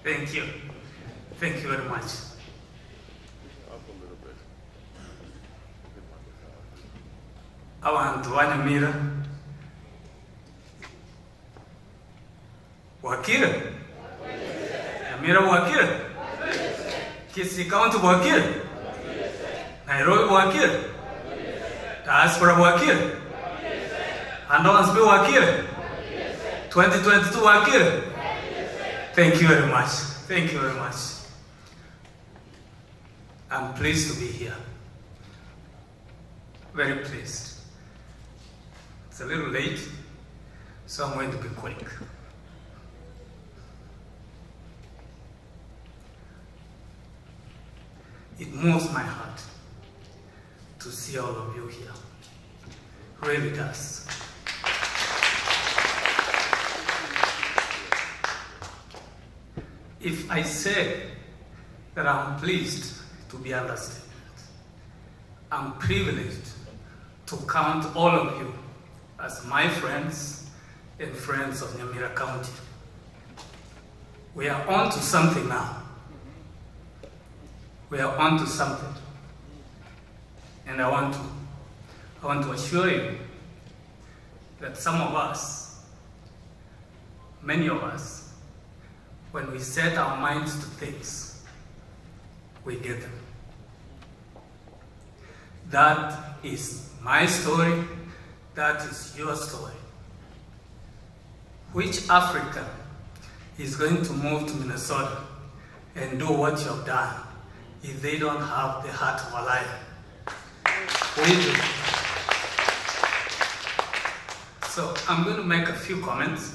Thank you. Thank you very much. Abantu ba Nyamira. Bwakire. Nyamira Bwakire. Kisii County Bwakire. Nairobi Bwakire. Diaspora Bwakire. Andons be Bwakire. 2022 Bwakire. Thank you very much. Thank you very much. I'm pleased to be here. Very pleased. It's a little late, so I'm going to be quick. It moves my heart to see all of you here. Really does. If I say that I'm pleased to be understated, I'm privileged to count all of you as my friends and friends of Nyamira County. We are on to something now. We are on to something. And I want to assure you that some of us, many of us, when we set our minds to things, we get them. That is my story. That is your story. Which African is going to move to Minnesota and do what you have done if they don't have the heart of a lion? We do. So I'm going to make a few comments.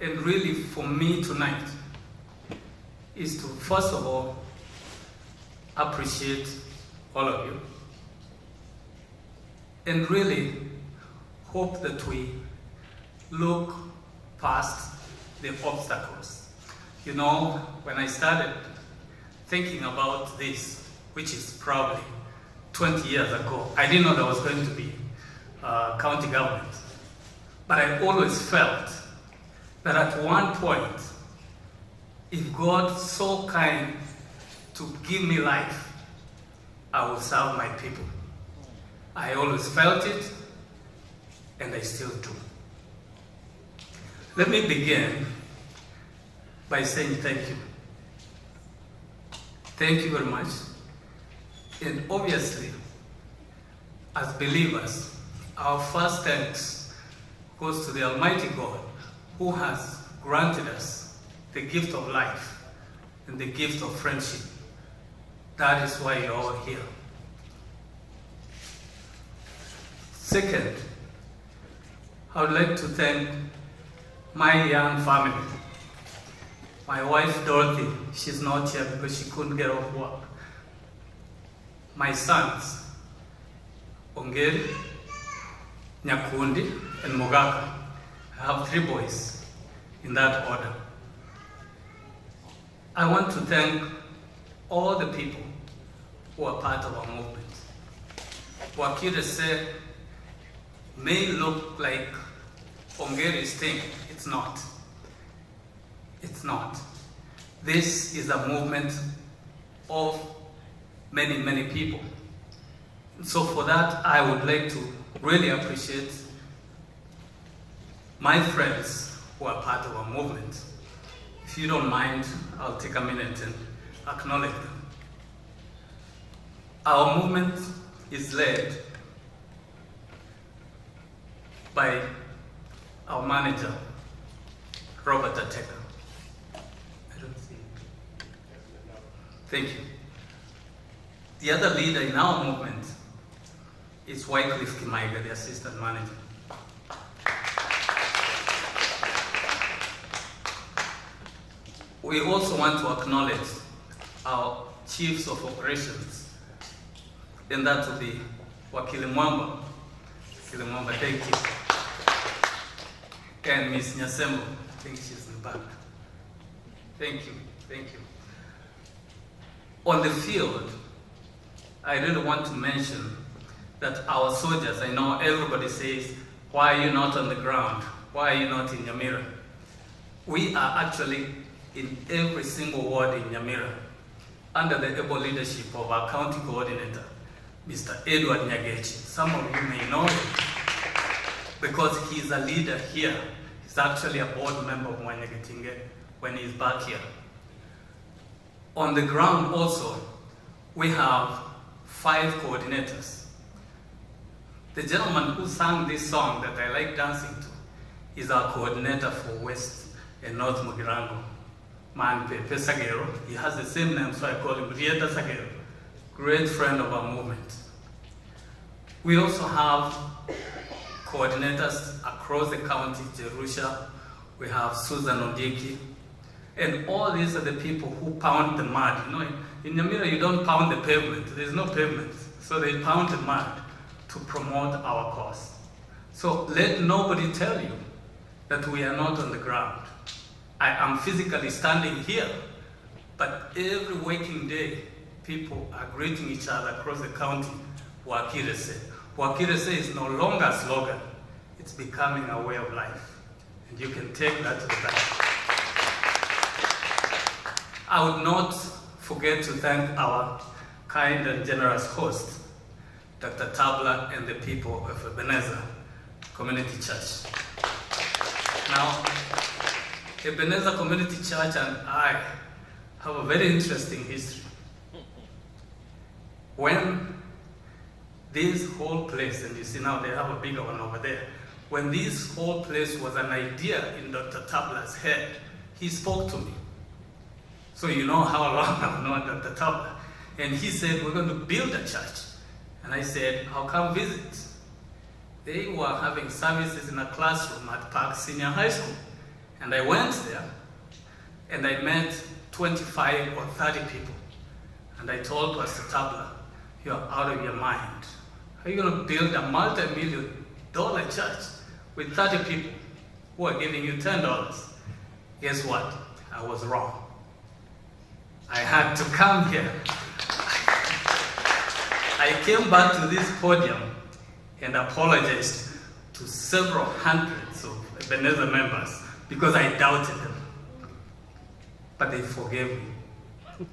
And really, for me tonight, is to first of all appreciate all of you, and really hope that we look past the obstacles. You know, when I started thinking about this, which is probably 20 years ago, I didn't know there was going to be county government, but I always felt that at one point, if God's so kind to give me life, I will serve my people. I always felt it, and I still do. Let me begin by saying thank you. Thank you very much. And obviously, as believers, our first thanks goes to the Almighty God, who has granted us the gift of life and the gift of friendship. That is why you're all here. Second, I would like to thank my young family. My wife, Dorothy, she's not here because she couldn't get off work. My sons, Ongeri, Nyakundi, and Mogaka. I have 3 boys in that order. I want to thank all the people who are part of our movement. Bwakire said, may look like Ongeri's thing. It's not. It's not. This is a movement of many, many people. So for that, I would like to really appreciate my friends who are part of our movement. If you don't mind, I'll take a minute and acknowledge them. Our movement is led by our manager, Robert Ateka. I don't see it. Thank you. The other leader in our movement is Wycliffe Kimaiga, the assistant manager. We also want to acknowledge our chiefs of operations, and that will be Bwakire Mwamba. Bwakire Mwamba, thank you. And Ms. Nyasembo, I think she's in the back. Thank you, thank you. On the field, I really want to mention that our soldiers, I know everybody says, why are you not on the ground? Why are you not in Nyamira? We are actually in every single ward in Nyamira under the able leadership of our county coordinator, Mr. Edward Nyagechi. Some of you may know him because he's a leader here. He's actually a board member of Mwanyagetinge when he's back here. On the ground also, we have 5 coordinators. The gentleman who sang this song that I like dancing to is our coordinator for West and North Mugirango, Man Pepe Sagero. He has the same name, so I call him Rieta Sagero, great friend of our movement. We also have coordinators across the county, Jerusha, we have Susan Odiki, and all these are the people who pound the mud. You know, in Nyamira you don't pound the pavement, there's no pavement, so they pound the mud to promote our cause. So let nobody tell you that we are not on the ground. I am physically standing here, but every waking day, people are greeting each other across the county, Bwakire se. Bwakire se is no longer a slogan, it's becoming a way of life. And you can take that to the bank. I would not forget to thank our kind and generous host, Dr. Tabla, and the people of Ebenezer Community Church. Now, Ebenezer Community Church and I have a very interesting history. When this whole place, and you see now they have a bigger one over there, when this whole place was an idea in Dr. Tabla's head, he spoke to me. So you know how long I've known Dr. Tabla. And he said, we're going to build a church. And I said, I'll come visit. They were having services in a classroom at Park Senior High School. And I went there, and I met 25 or 30 people. And I told Pastor Tabla, you're out of your mind. How are you going to build a multi-million-dollar church with 30 people who are giving you $10? Guess what? I was wrong. I had to come here. I came back to this podium and apologized to several hundreds of Ebenezer members because I doubted them. But they forgave me.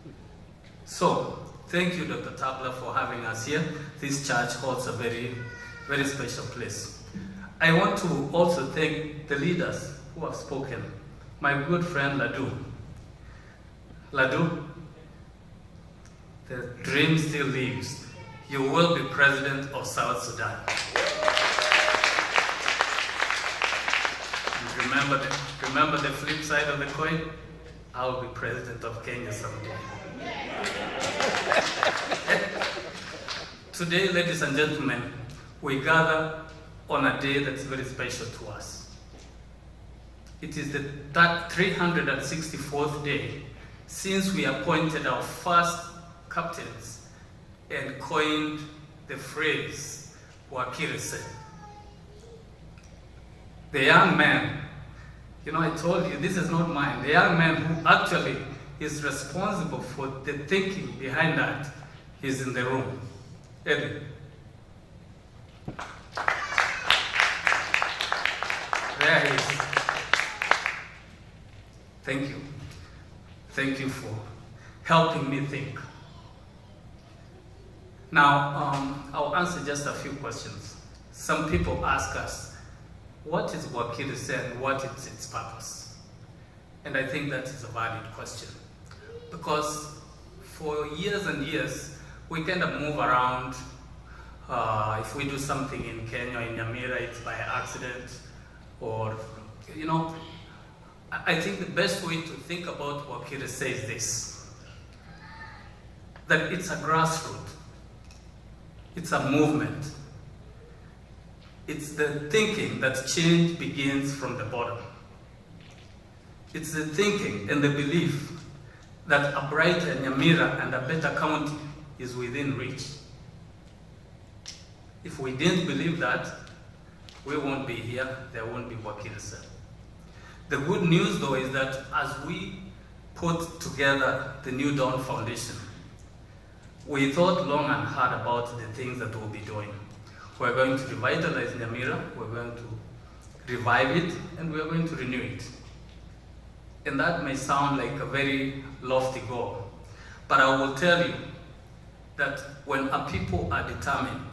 So, thank you, Dr. Tabla, for having us here. This church holds a very, very special place. I want to also thank the leaders who have spoken. My good friend Ladu. Ladu, the dream still lives. You will be president of South Sudan. And remember the flip side of the coin? I will be president of Kenya someday. Today, ladies and gentlemen, we gather on a day that's very special to us. It is the 364th day since we appointed our first captains and coined the phrase, Bwakire se. The young man, you know, I told you, this is not mine. The young man who actually is responsible for the thinking behind that is in the room. Eddie. There he is. Thank you. Thank you for helping me think. Now, I'll answer just a few questions. Some people ask us, what is Bwakire se and what is its purpose? And I think that is a valid question. Because for years and years, we kind of move around. If we do something in Kenya, in Nyamira, it's by accident. Or, you know, I think the best way to think about Bwakire se is this. That it's a grassroots. It's a movement. It's the thinking that change begins from the bottom. It's the thinking and the belief that a brighter Nyamira and a better county is within reach. If we didn't believe that, we won't be here, there won't be Bwakire, sir. The good news though is that as we put together the New Dawn Foundation, we thought long and hard about the things that we'll be doing. We're going to revitalize Nyamira, we're going to revive it, and we're going to renew it. And that may sound like a very lofty goal, but I will tell you that when a people are determined,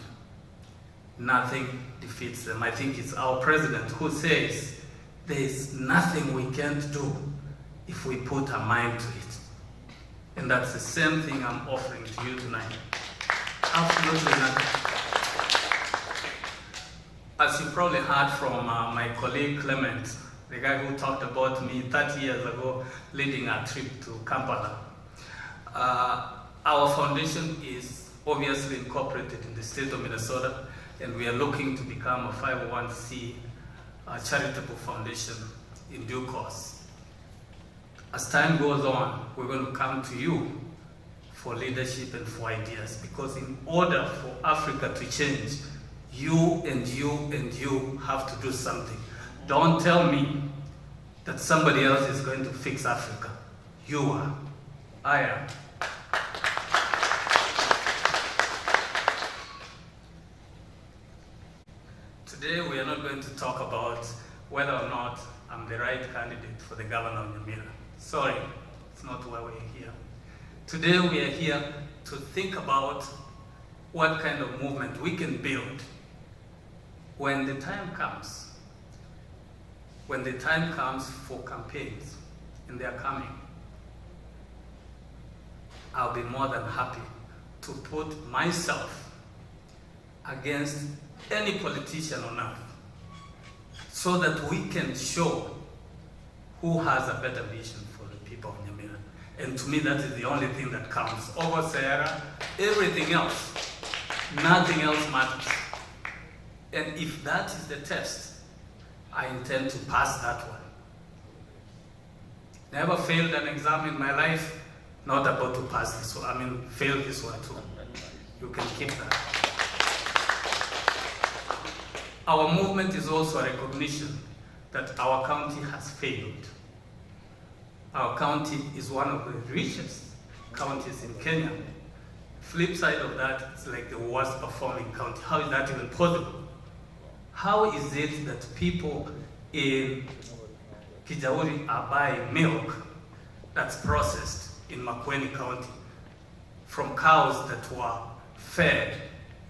nothing defeats them. I think it's our president who says, there is nothing we can't do if we put our mind to it. And that's the same thing I'm offering to you tonight. Absolutely nothing. As you probably heard from my colleague Clement, the guy who talked about me 30 years ago leading a trip to Kampala, our foundation is obviously incorporated in the state of Minnesota, and we are looking to become a 501c charitable foundation in due course. As time goes on, we're going to come to you for leadership and for ideas, because in order for Africa to change, you and you and you have to do something. Don't tell me that somebody else is going to fix Africa. You are. I am. Today we are not going to talk about whether or not I'm the right candidate for the governor of Nyamira. Sorry, it's not why we're here. Today we are here to think about what kind of movement we can build when the time comes. When the time comes for campaigns, and they are coming, I'll be more than happy to put myself against any politician on earth so that we can show who has a better vision for the people of Nyamira. And to me, that is the only thing that counts. Over Sierra, everything else, nothing else matters. And if that is the test, I intend to pass that one. Never failed an exam in my life, not about to pass this one. Fail this one too. You can keep that. Our movement is also a recognition that our county has failed. Our county is one of the richest counties in Kenya. Flip side of that, it's like the worst performing county. How is that even possible? How is it that people in Kijauri are buying milk that's processed in Makueni County from cows that were fed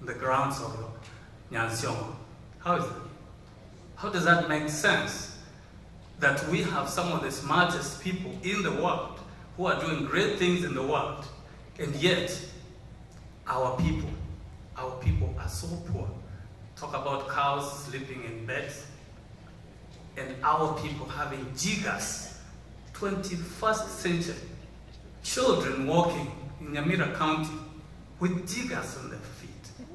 in the grounds of Nyansiongo? How is that? How does that make sense? That we have some of the smartest people in the world who are doing great things in the world, and yet our people are so poor. Talk about cows sleeping in beds, and our people having jiggers, 21st century, children walking in Nyamira County with jiggers on their feet.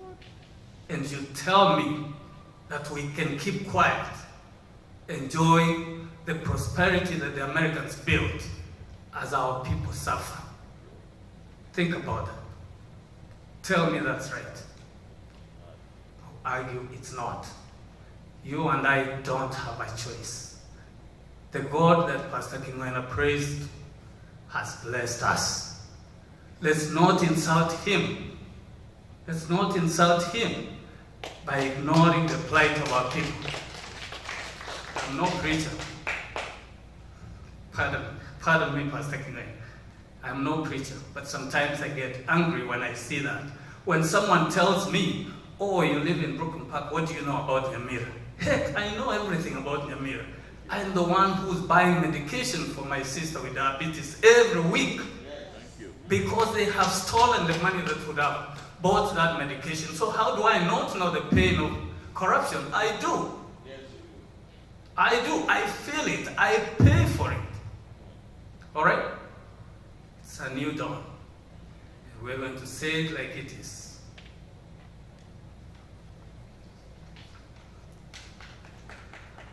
And you tell me that we can keep quiet, enjoying the prosperity that the Americans built as our people suffer. Think about that. Tell me that's right. I'll argue it's not. You and I don't have a choice. The God that Pastor Kingwena praised has blessed us. Let's not insult him. Let's not insult him by ignoring the plight of our people. I'm no preacher. Pardon me, Pastor Kingwena. I'm no preacher, but sometimes I get angry when I see that. When someone tells me, oh, you live in Brooklyn Park, what do you know about Nyamira? Heck, I know everything about Nyamira. I'm the one who's buying medication for my sister with diabetes every week because they have stolen the money that would have bought that medication. So how do I not know the pain of corruption? I do. I do. I feel it. I pay for it. All right? It's a new dawn. And we're going to say it like it is.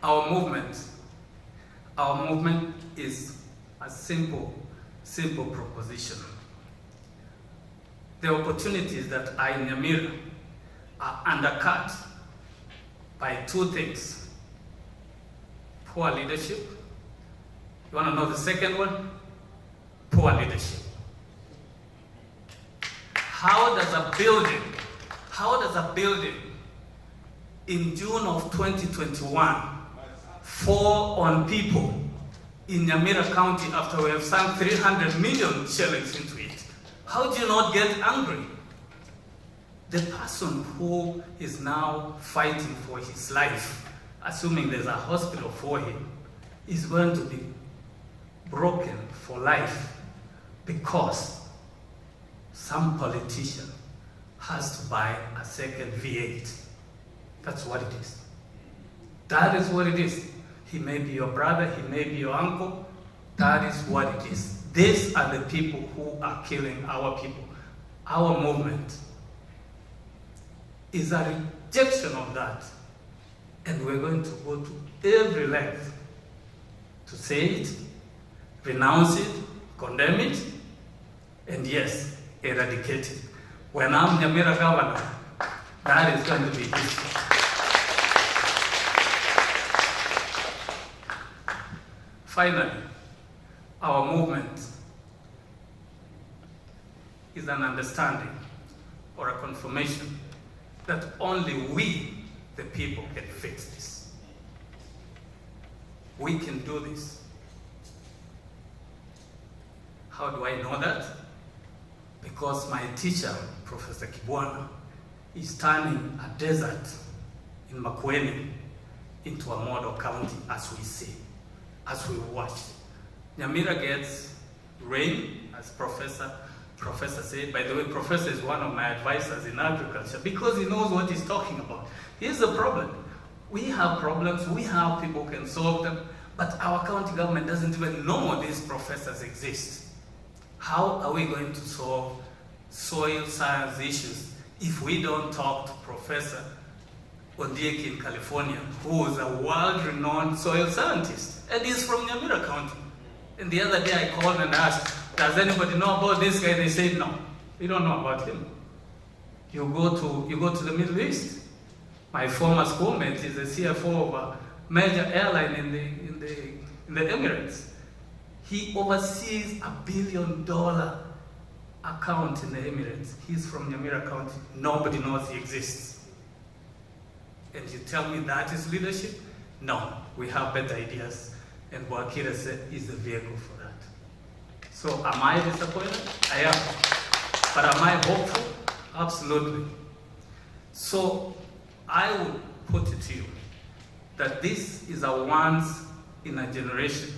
Our movement is a simple simple proposition. The opportunities that are in Nyamira are undercut by two things: poor leadership. You want to know the second one? Poor leadership. How does a building in June of 2021 fall on people in Nyamira County after we have sunk 300 million shillings into it? How do you not get angry? The person who is now fighting for his life, assuming there's a hospital for him, is going to be broken for life because some politician has to buy a second V8. That's what it is. That is what it is. He may be your brother, he may be your uncle. That is what it is. These are the people who are killing our people. Our movement is a rejection of that. And we're going to go to every length to say it, renounce it, condemn it, and yes, eradicate it. When I'm Nyamira governor, that is going to be history. Finally, our movement is an understanding or a confirmation that only we, the people, can fix this. We can do this. How do I know that? Because my teacher, Professor Kibwana, is turning a desert in Makueni into a model county, as we see, as we watch. Nyamira gets rain, as Professor said. By the way, Professor is one of my advisors in agriculture because he knows what he's talking about. Here's the problem. We have problems, we have people who can solve them, but our county government doesn't even know these professors exist. How are we going to solve soil science issues if we don't talk to Professor Ondieki in California, who is a world-renowned soil scientist, and he's from Nyamira County? And the other day I called and asked, does anybody know about this guy? They said, no, we don't know about him. You go to the Middle East. My former schoolmate is the CFO of a major airline in the Emirates. He oversees $1 billion account in the Emirates. He's from Nyamira County. Nobody knows he exists. And you tell me that is leadership? No, we have better ideas. And Bwakire is the vehicle for that. So am I disappointed? I am. But am I hopeful? Absolutely. So I would put it to you that this is a once in a generation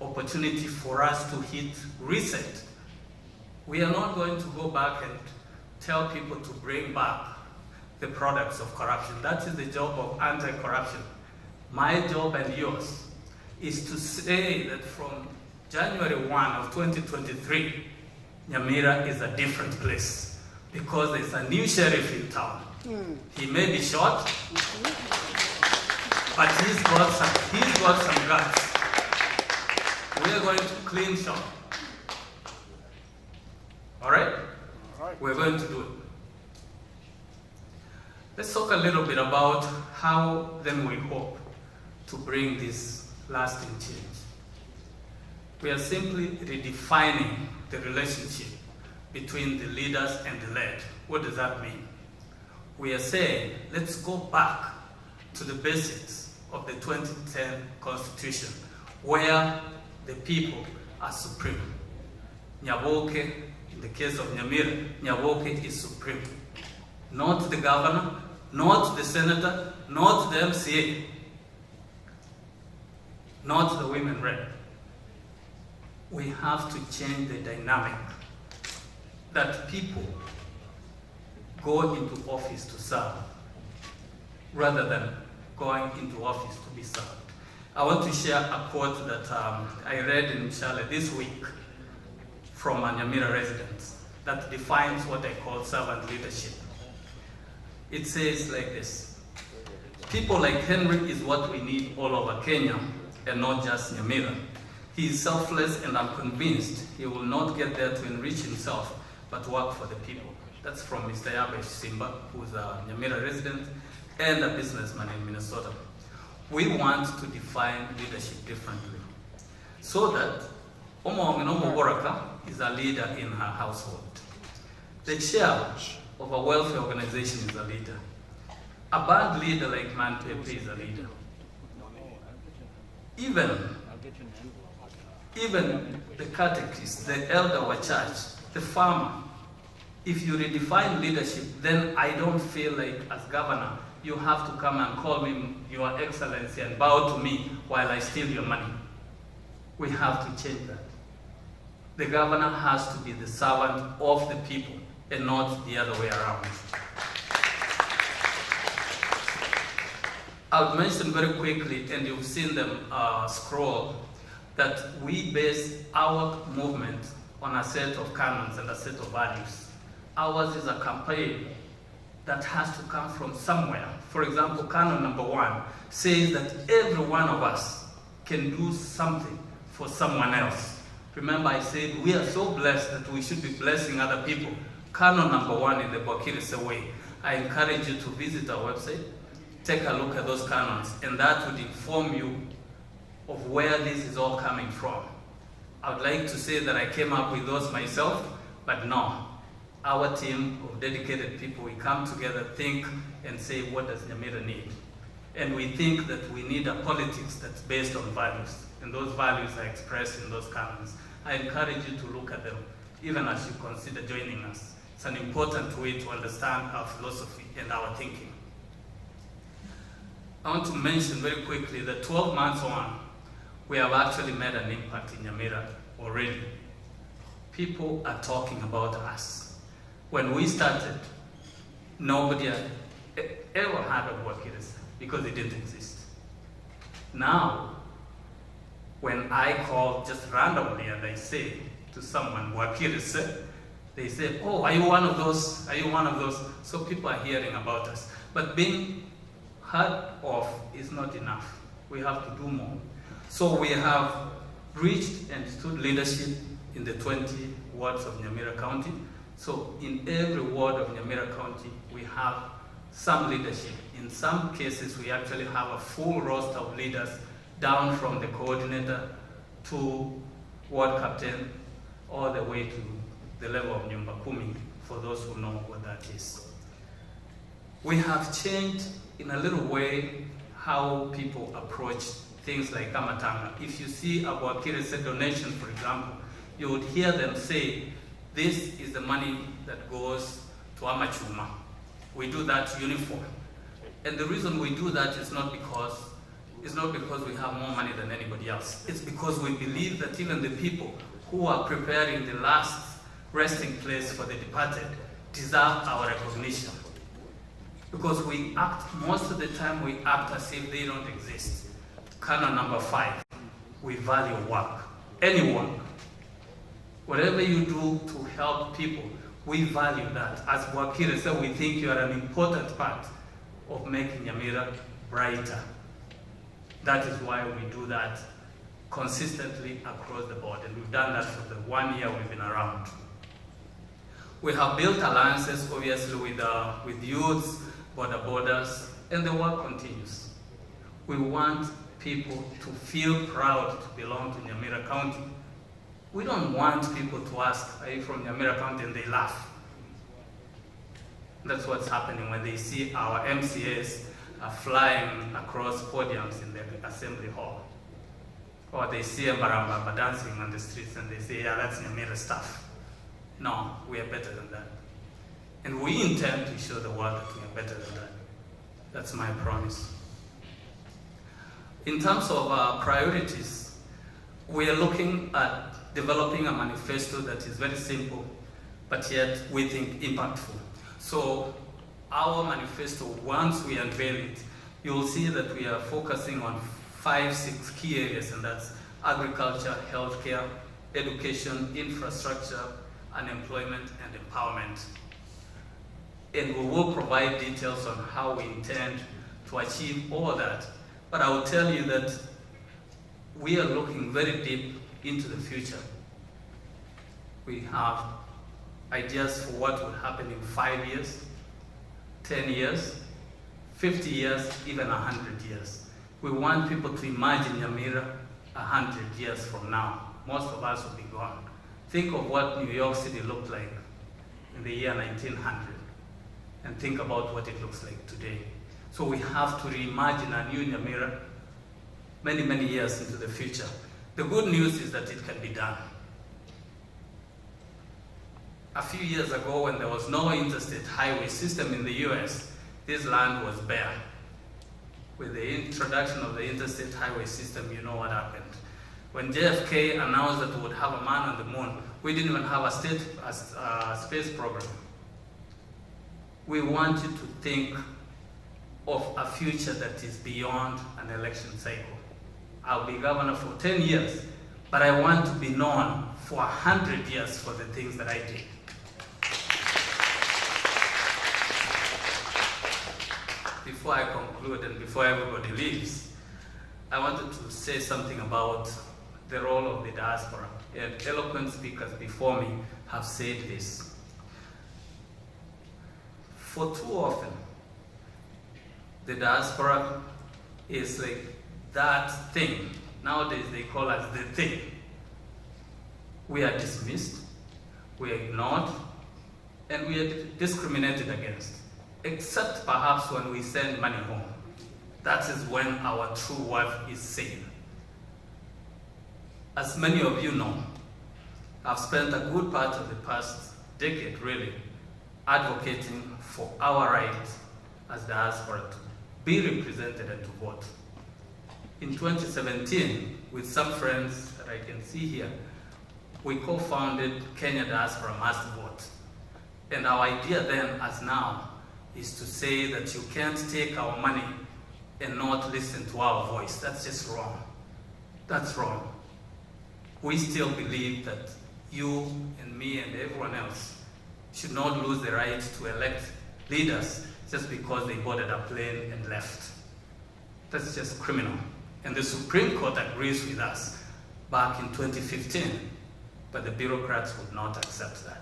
opportunity for us to hit reset. We are not going to go back and tell people to bring back the products of corruption. That is the job of anti-corruption. My job and yours is to say that from January 1 of 2023, Nyamira is a different place because there's a new sheriff in town. He may be short, but he's got some guts. We are going to clean shop. All right? We're going to do it. Let's talk a little bit about how then we hope to bring this lasting change. We are simply redefining the relationship between the leaders and the led. What does that mean? We are saying, let's go back to the basics of the 2010 Constitution, where the people are supreme. Nyaboke, in the case of Nyamira, Nyaboke is supreme. Not the governor, not the senator, not the MCA, not the women rep. We have to change the dynamic that people go into office to serve rather than going into office to be served. I want to share a quote that I read in Charlotte this week from a Nyamira resident that defines what I call servant leadership. It says like this: people like Henry is what we need all over Kenya and not just Nyamira. He is selfless, and I'm convinced he will not get there to enrich himself, but work for the people. That's from Mr. Yabesh Simba, who's a Nyamira resident and a businessman in Minnesota. We want to define leadership differently, so that Omo Boraka is a leader in her household. The chair of a welfare organization is a leader. A band leader like Manpepe is a leader. Even the catechist, the elder of a church, the farmer, if you redefine leadership, then I don't feel like as governor, you have to come and call me Your Excellency and bow to me while I steal your money. We have to change that. The governor has to be the servant of the people and not the other way around. I'll mention very quickly, and you've seen them scroll, that we base our movement on a set of canons and a set of values. Ours is a campaign that has to come from somewhere. For example, canon number 1 says that every one of us can do something for someone else. Remember, I said we are so blessed that we should be blessing other people. Canon number 1 in the Bwakire way. I encourage you to visit our website, take a look at those canons, and that would inform you of where this is all coming from. I would like to say that I came up with those myself, but no. Our team of dedicated people, we come together, think, and say, what does Nyamira need? And we think that we need a politics that's based on values, and those values are expressed in those canons. I encourage you to look at them, even as you consider joining us. It's an important way to understand our philosophy and our thinking. I want to mention very quickly that 12 months on, we have actually made an impact in Nyamira already. People are talking about us. When we started, nobody had ever heard of Bwakire because it didn't exist. Now, when I call just randomly and I say to someone, Bwakire, they say, oh, are you one of those? Are you one of those? So people are hearing about us. But being heard of is not enough. We have to do more. So we have reached and stood leadership in the 20 wards of Nyamira County. So in every ward of Nyamira County, we have some leadership. In some cases, we actually have a full roster of leaders down from the coordinator to ward captain, all the way to the level of Nyumba Kumi, for those who know what that is. We have changed in a little way how people approach things like Amatanga. If you see a Bwakire donation, for example, you would hear them say, this is the money that goes to Amachuma. We do that uniform. And the reason we do that is not because we have more money than anybody else. It's because we believe that even the people who are preparing the last resting place for the departed deserve our recognition. Because we act, most of the time we act as if they don't exist. Canon number 5, we value work. Any work. Whatever you do to help people, we value that. As Bwakire said, we think you are an important part of making Nyamira brighter. That is why we do that consistently across the board, and we've done that for the 1 year we've been around. We have built alliances, obviously, with youths, borders, and the work continues. We want people to feel proud to belong to Nyamira County. We don't want people to ask, are you from Nyamira County? And they laugh. That's what's happening when they see our MCAs flying across podiums in the assembly hall. Or they see a Barambaba dancing on the streets and they say, yeah, that's Nyamira stuff. No, we are better than that. And we intend to show the world that we are better than that. That's my promise. In terms of priorities, we are looking at developing a manifesto that is very simple, but yet we think impactful. So our manifesto, once we unveil it, you'll see that we are focusing on 5-6 key areas, and that's agriculture, healthcare, education, infrastructure, unemployment, and empowerment. And we will provide details on how we intend to achieve all that. But I will tell you that we are looking very deep into the future. We have ideas for what will happen in 5 years, 10 years, 50 years, even 100 years. We want people to imagine Nyamira 100 years from now. Most of us will be gone. Think of what New York City looked like in the year 1900 and think about what it looks like today. So we have to reimagine a new Nyamira many, many years into the future. The good news is that it can be done. A few years ago, when there was no interstate highway system in the US, this land was bare. With the introduction of the interstate highway system, you know what happened. When JFK announced that we would have a man on the moon, we didn't even have a space program. We want you to think of a future that is beyond an election cycle. I'll be governor for 10 years, but I want to be known for 100 years for the things that I did. Before I conclude and before everybody leaves, I wanted to say something about the role of the diaspora. And eloquent speakers before me have said this. For too often, the diaspora is like that thing. Nowadays they call us the thing. We are dismissed, we are ignored, and we are discriminated against. Except perhaps when we send money home. That is when our true worth is seen. As many of you know, I've spent a good part of the past decade really advocating for our right as diaspora to be represented and to vote. In 2017, with some friends that I can see here, we co-founded Kenya Diaspora Must Vote. And our idea then, as now, is to say that you can't take our money and not listen to our voice. That's just wrong. That's wrong. We still believe that you and me and everyone else should not lose the right to elect leaders just because they boarded a plane and left. That's just criminal. And the Supreme Court agrees with us back in 2015, but the bureaucrats would not accept that.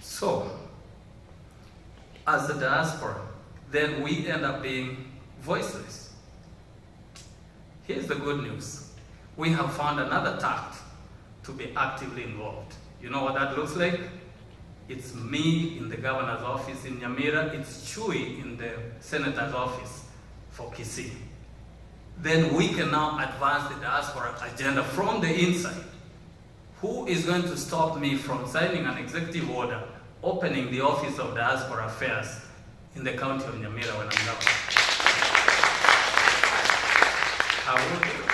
So, as the diaspora, then we end up being voiceless. Here's the good news. We have found another tact to be actively involved. You know what that looks like? It's me in the governor's office in Nyamira. It's Chui in the senator's office for Kisii. Then we can now advance the diaspora agenda from the inside. Who is going to stop me from signing an executive order opening the Office of Diaspora Affairs in the county of Nyamira when I'm governor? I will do it.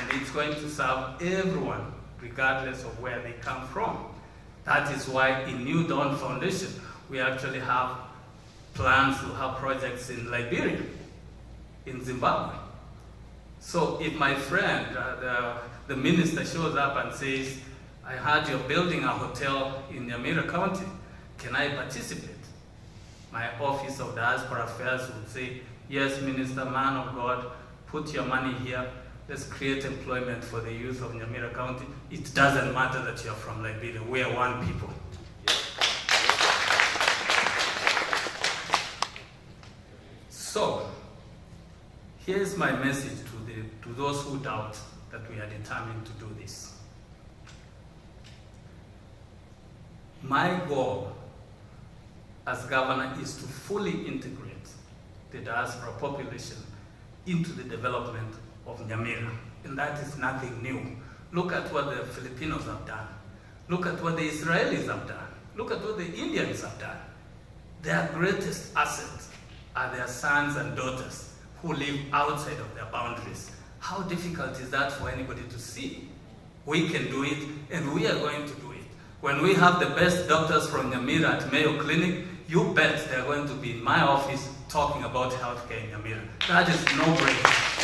And it's going to serve everyone, regardless of where they come from. That is why in New Dawn Foundation, we actually have plans to have projects in Liberia, in Zimbabwe. So if my friend, the minister shows up and says, I heard you're building a hotel in Nyamira County, can I participate? My Office of Diaspora Affairs would say, yes, Minister, man of God, put your money here. Let's create employment for the youth of Nyamira County. It doesn't matter that you're from Liberia. We are one people. So, here's my message to those who doubt that we are determined to do this. My goal as governor is to fully integrate the diaspora population into the development of Nyamira. And that is nothing new. Look at what the Filipinos have done. Look at what the Israelis have done. Look at what the Indians have done. Their greatest asset are their sons and daughters who live outside of their boundaries. How difficult is that for anybody to see? We can do it, and we are going to do it. When we have the best doctors from Nyamira at Mayo Clinic, you bet they're going to be in my office talking about healthcare in Nyamira. That is no-brainer.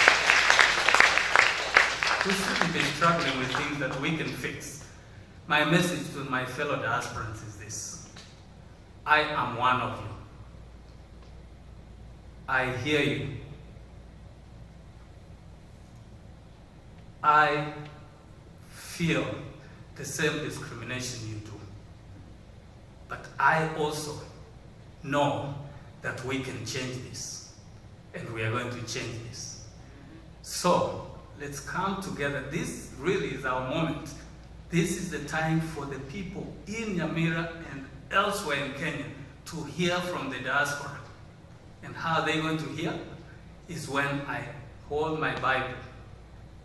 We shouldn't be struggling with things that we can fix. My message to my fellow diasporans is this. I am one of you. I hear you. I feel the same discrimination you do. But I also know that we can change this, and we are going to change this. So let's come together. This really is our moment. This is the time for the people in Nyamira and elsewhere in Kenya to hear from the diaspora. And how are they going to hear? Is when I hold my Bible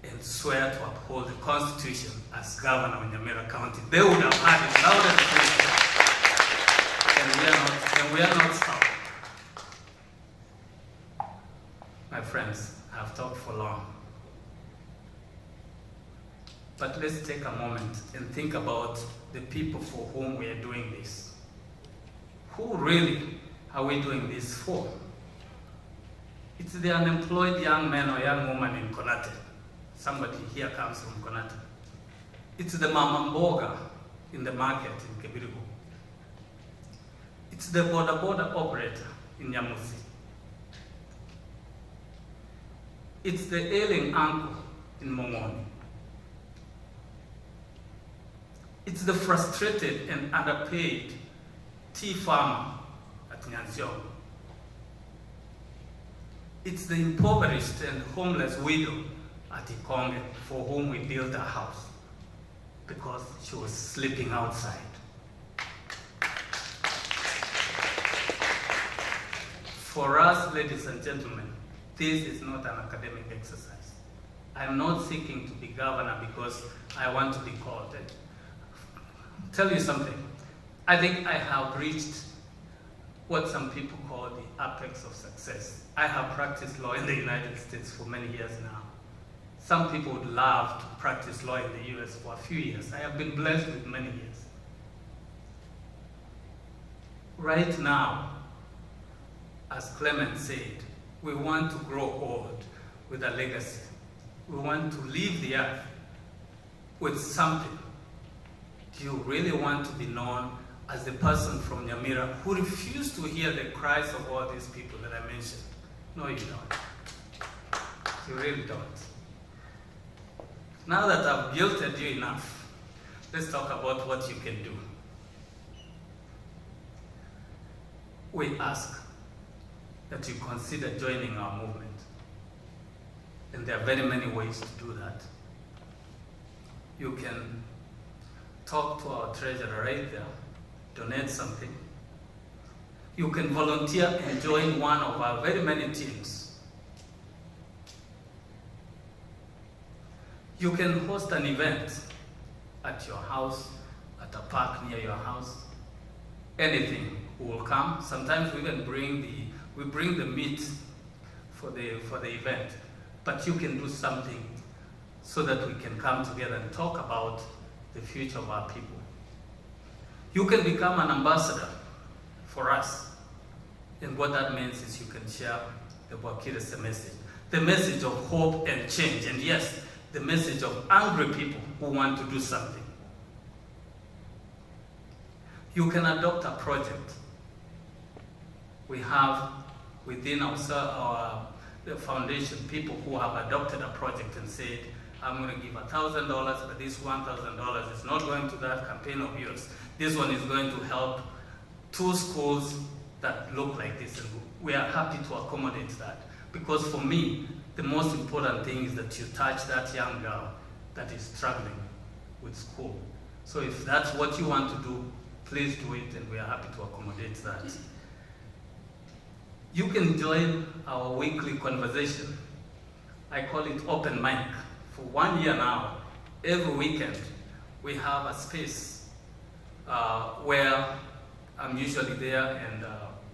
and swear to uphold the Constitution as governor of Nyamira County. They would have heard it louder than we are not stopping. My friends, I've talked for long. But let's take a moment and think about the people for whom we are doing this. Who really are we doing this for? It's the unemployed young man or young woman in Konate. Somebody here comes from Konate. It's the mama mboga in the market in Kebirigo. It's the border operator in Nyamusi. It's the ailing uncle in Mongoni. It's the frustrated and underpaid tea farmer at Nyanzio. It's the impoverished and homeless widow at Ikonge for whom we built a house because she was sleeping outside. For us, ladies and gentlemen, this is not an academic exercise. I'm not seeking to be governor because I want to be called. Tell you something. I think I have reached what some people call the apex of success. I have practiced law in the United States for many years now. Some people would love to practice law in the US for a few years. I have been blessed with many years. Right now, as Clement said, we want to grow old with a legacy. We want to leave the earth with something. Do you really want to be known as the person from Nyamira who refused to hear the cries of all these people that I mentioned? No, you don't. You really don't. Now that I've guilted you enough, let's talk about what you can do. We ask that you consider joining our movement. And there are very many ways to do that. You can talk to our treasurer right there, donate something. You can volunteer and join one of our very many teams. You can host an event at your house, at a park near your house. Anything will come. Sometimes we even bring the meat for the event. But you can do something so that we can come together and talk about the future of our people. You can become an ambassador for us. And what that means is you can share the Bwakire message. The message of hope and change. And yes, the message of angry people who want to do something. You can adopt a project. We have within the foundation people who have adopted a project and said, I'm going to give $1,000, but this $1,000 is not going to that campaign of yours. This one is going to help 2 schools that look like this, and we are happy to accommodate that. Because for me, the most important thing is that you touch that young girl that is struggling with school. So if that's what you want to do, please do it, and we are happy to accommodate that. You can join our weekly conversation. I call it open mic. For 1 year now, every weekend, we have a space where I'm usually there and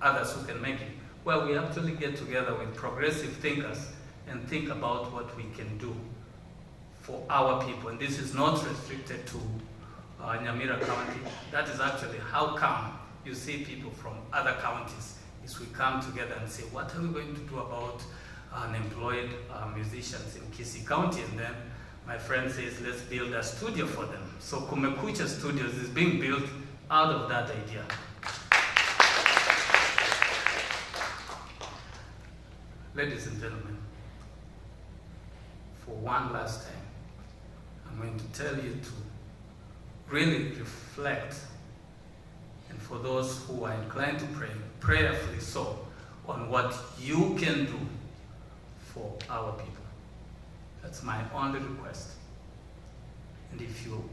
others who can make it, where we actually get together with progressive thinkers and think about what we can do for our people. And this is not restricted to Nyamira County. That is actually how come you see people from other counties, is we come together and say, what are we going to do about unemployed musicians in Kisii County? And then my friend says, let's build a studio for them. So Kumekucha Studios is being built out of that idea. Ladies and gentlemen, for one last time, I'm going to tell you to really reflect, and for those who are inclined to pray, prayerfully so, on what you can do for our people. That's my only request. And if you